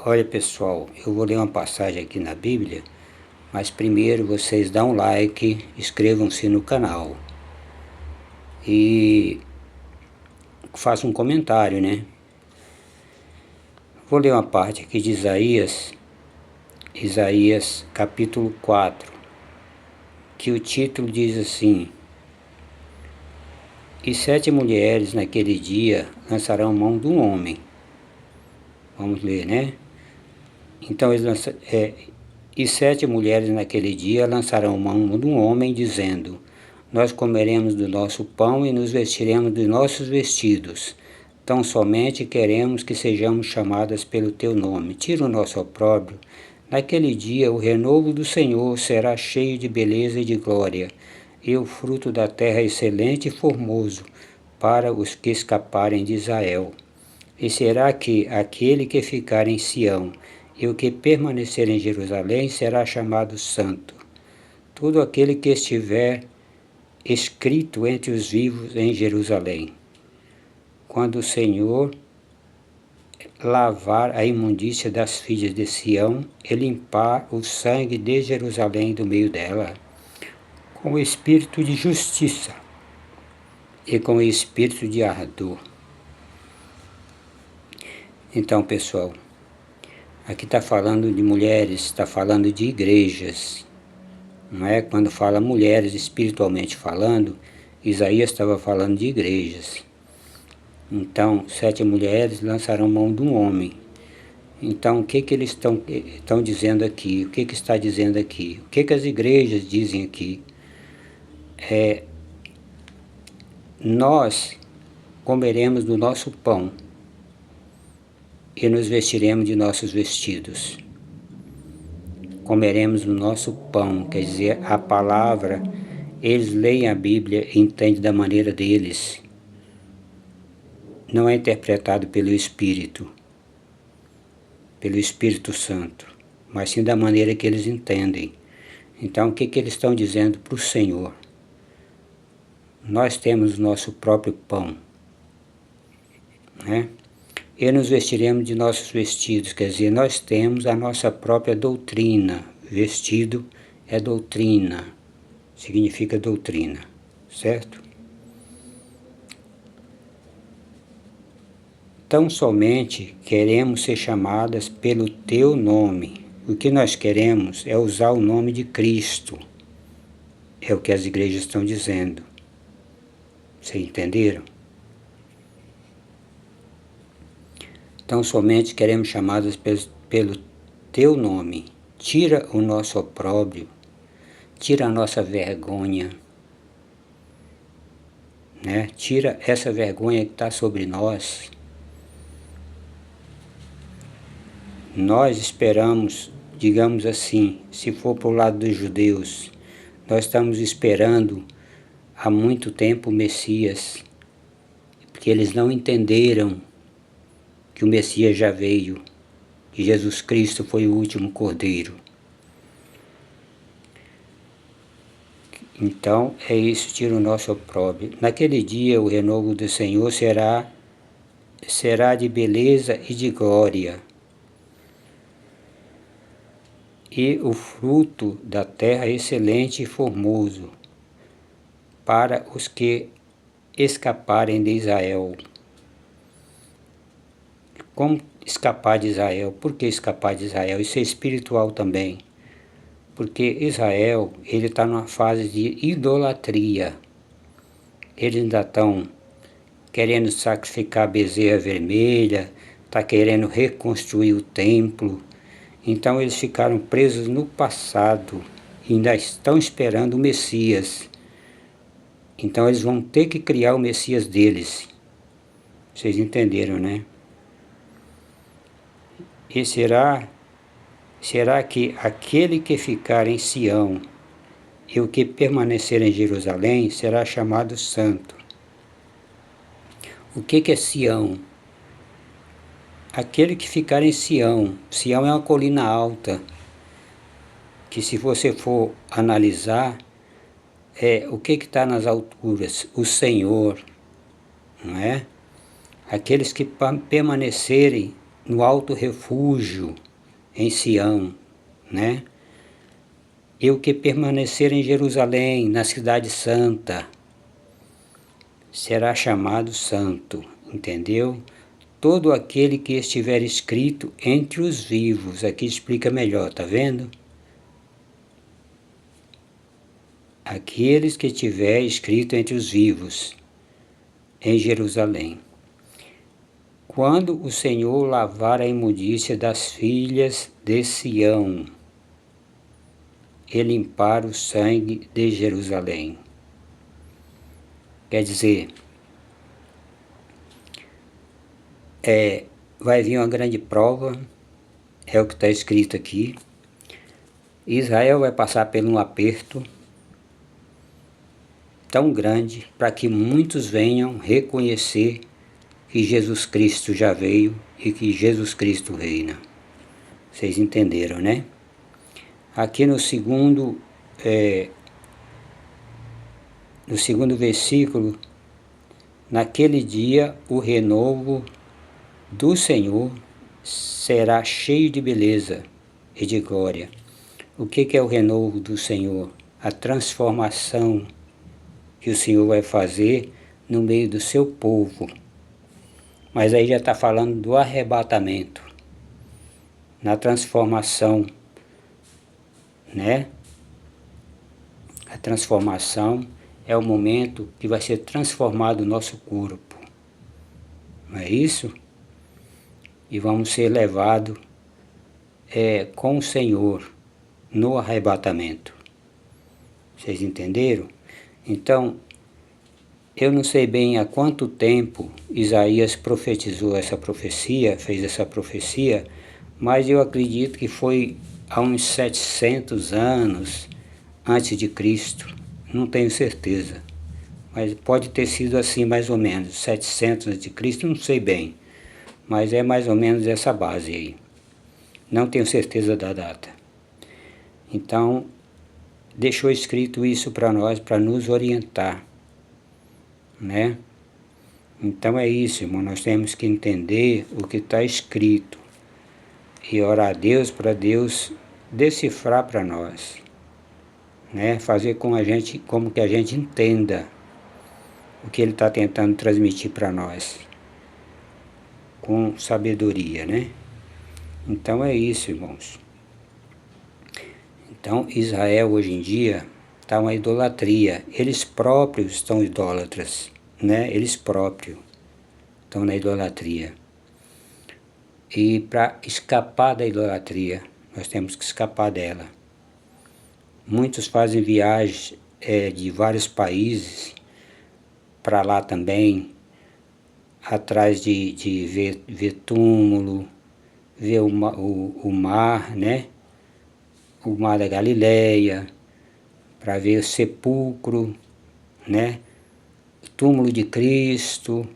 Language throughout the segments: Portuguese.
Olha pessoal, eu vou ler uma passagem aqui na Bíblia, mas primeiro vocês dão um like, inscrevam-se no canal e façam um comentário, né? Vou ler uma parte aqui de Isaías capítulo 4, que o título diz assim: E 7 mulheres naquele dia lançarão mão de um homem. Vamos ler, né? Então e 7 mulheres naquele dia lançarão mão de um homem, dizendo: Nós comeremos do nosso pão e nos vestiremos dos nossos vestidos. Tão somente queremos que sejamos chamadas pelo teu nome. Tira o nosso opróbrio. Naquele dia o renovo do Senhor será cheio de beleza e de glória, e o fruto da terra excelente e formoso para os que escaparem de Israel. E será que aquele que ficar em Sião e o que permanecer em Jerusalém será chamado santo. Todo aquele que estiver escrito entre os vivos em Jerusalém. Quando o Senhor lavar a imundícia das filhas de Sião e limpar o sangue de Jerusalém do meio dela, com o espírito de justiça e com o espírito de ardor. Então, pessoal, aqui está falando de mulheres, está falando de igrejas, não é? Quando fala mulheres espiritualmente falando, Isaías estava falando de igrejas. Então, 7 mulheres lançarão mão de um homem. Então, o que eles estão dizendo aqui? O que está dizendo aqui? O que as igrejas dizem aqui? Nós comeremos do nosso pão e nos vestiremos de nossos vestidos. Comeremos o nosso pão, quer dizer, a palavra, eles leem a Bíblia e entendem da maneira deles. Não é interpretado pelo Espírito Santo, mas sim da maneira que eles entendem. Então, o que eles estão dizendo para o Senhor? Nós temos o nosso próprio pão, né? E nos vestiremos de nossos vestidos, quer dizer, nós temos a nossa própria doutrina. Vestido é doutrina, significa doutrina, certo? Tão somente queremos ser chamadas pelo teu nome. O que nós queremos é usar o nome de Cristo. É o que as igrejas estão dizendo. Vocês entenderam? Tão somente queremos chamadas pelo teu nome. Tira o nosso opróbrio, tira a nossa vergonha, né? Tira essa vergonha que está sobre nós. Nós esperamos, digamos assim, se for para o lado dos judeus, nós estamos esperando há muito tempo o Messias, porque eles não entenderam que o Messias já veio, que Jesus Cristo foi o último Cordeiro. Então, é isso, tira o nosso opróbrio. Naquele dia, o renovo do Senhor será de beleza e de glória, e o fruto da terra excelente e formoso, para os que escaparem de Israel. Como escapar de Israel? Por que escapar de Israel? Isso é espiritual também. Porque Israel, ele está numa fase de idolatria. Eles ainda estão querendo sacrificar a bezerra vermelha, está querendo reconstruir o templo. Então eles ficaram presos no passado e ainda estão esperando o Messias. Então eles vão ter que criar o Messias deles. Vocês entenderam, né? E será que aquele que ficar em Sião e o que permanecer em Jerusalém será chamado santo? O que é Sião? Aquele que ficar em Sião. Sião é uma colina alta, que se você for analisar, o que está nas alturas? O Senhor, não é? Aqueles que permanecerem no alto refúgio em Sião, né? E o que permanecer em Jerusalém, na cidade santa, será chamado santo, entendeu? Todo aquele que estiver escrito entre os vivos, aqui explica melhor, tá vendo? Aqueles que tiver escrito entre os vivos, em Jerusalém. Quando o Senhor lavar a imundícia das filhas de Sião, e limpar o sangue de Jerusalém. Quer dizer, vai vir uma grande prova, é o que está escrito aqui. Israel vai passar por um aperto tão grande para que muitos venham reconhecer que Jesus Cristo já veio e que Jesus Cristo reina. Vocês entenderam, né? Aqui no segundo versículo, naquele dia o renovo do Senhor será cheio de beleza e de glória. O que é o renovo do Senhor? A transformação que o Senhor vai fazer no meio do seu povo. Mas aí já está falando do arrebatamento, na transformação, né? A transformação é o momento que vai ser transformado o nosso corpo, não é isso? E vamos ser levados com o Senhor no arrebatamento. Vocês entenderam? Então, eu não sei bem há quanto tempo Isaías profetizou essa profecia, fez essa profecia, mas eu acredito que foi há uns 700 anos antes de Cristo, não tenho certeza, mas pode ter sido assim mais ou menos, 700 antes de Cristo, não sei bem, mas é mais ou menos essa base aí, não tenho certeza da data. Então, deixou escrito isso para nós, para nos orientar, né? Então é isso, irmão, nós temos que entender o que está escrito e orar a Deus para Deus decifrar para nós, né? Fazer como que a gente entenda o que Ele está tentando transmitir para nós, com sabedoria, né? Então é isso, irmãos. Então Israel hoje em dia está uma idolatria, eles próprios estão idólatras, né? Eles próprios estão na idolatria. E para escapar da idolatria, nós temos que escapar dela. Muitos fazem viagens de vários países para lá também, atrás de ver túmulo, ver o mar, né? O mar da Galileia, para ver o sepulcro, né? O túmulo de Cristo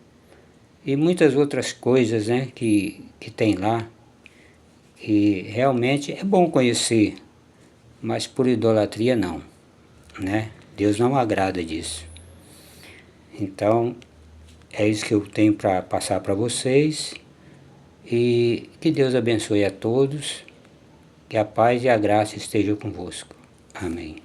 e muitas outras coisas, né? que tem lá, que realmente é bom conhecer, mas por idolatria não, né? Deus não agrada disso. Então, é isso que eu tenho para passar para vocês, e que Deus abençoe a todos, que a paz e a graça estejam convosco. Amém.